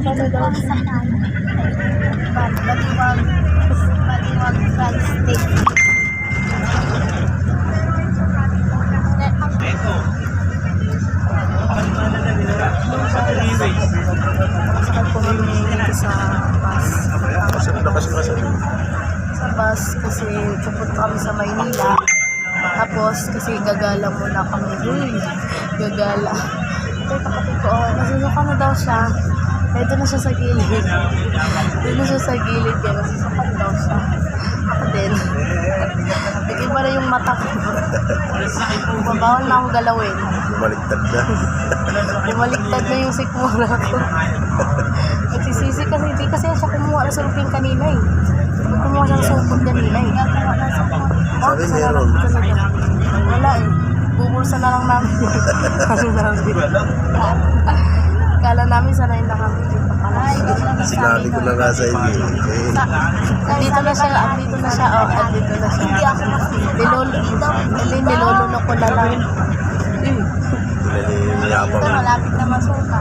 ka na daw. Baliwag France State. Saan po kami dito sa bus? Sa bus kasi pupunta kami sa Maynila. Tapos kasi gagala muna kami. Gagala. Ito yung kapatid ko. Nasusuka na daw siya. Eh, doon na siya sa gilid. Doon na siya sa gilid. Kaya nasusuka na daw siya. Ako din. Nag-iba na yung mata ko. Mabawal na akong galawin. Baliktad na. Bumaliktad na yung sikmura ko. Nagsisisi kasi, hindi kasi siya kumuha na sulping kanina eh. Kumuha siya ng sulpong kanina eh. Sabi meron. Wala eh. Bubulsa na lang namin. Kala namin sanay na kami. Sinabi ko na nga sa inyo. Andito na siya. Andito na siya. Oh, andito na siya. Hindi ako Nilolunok ko na lang. Mayabang. malapit na masuka.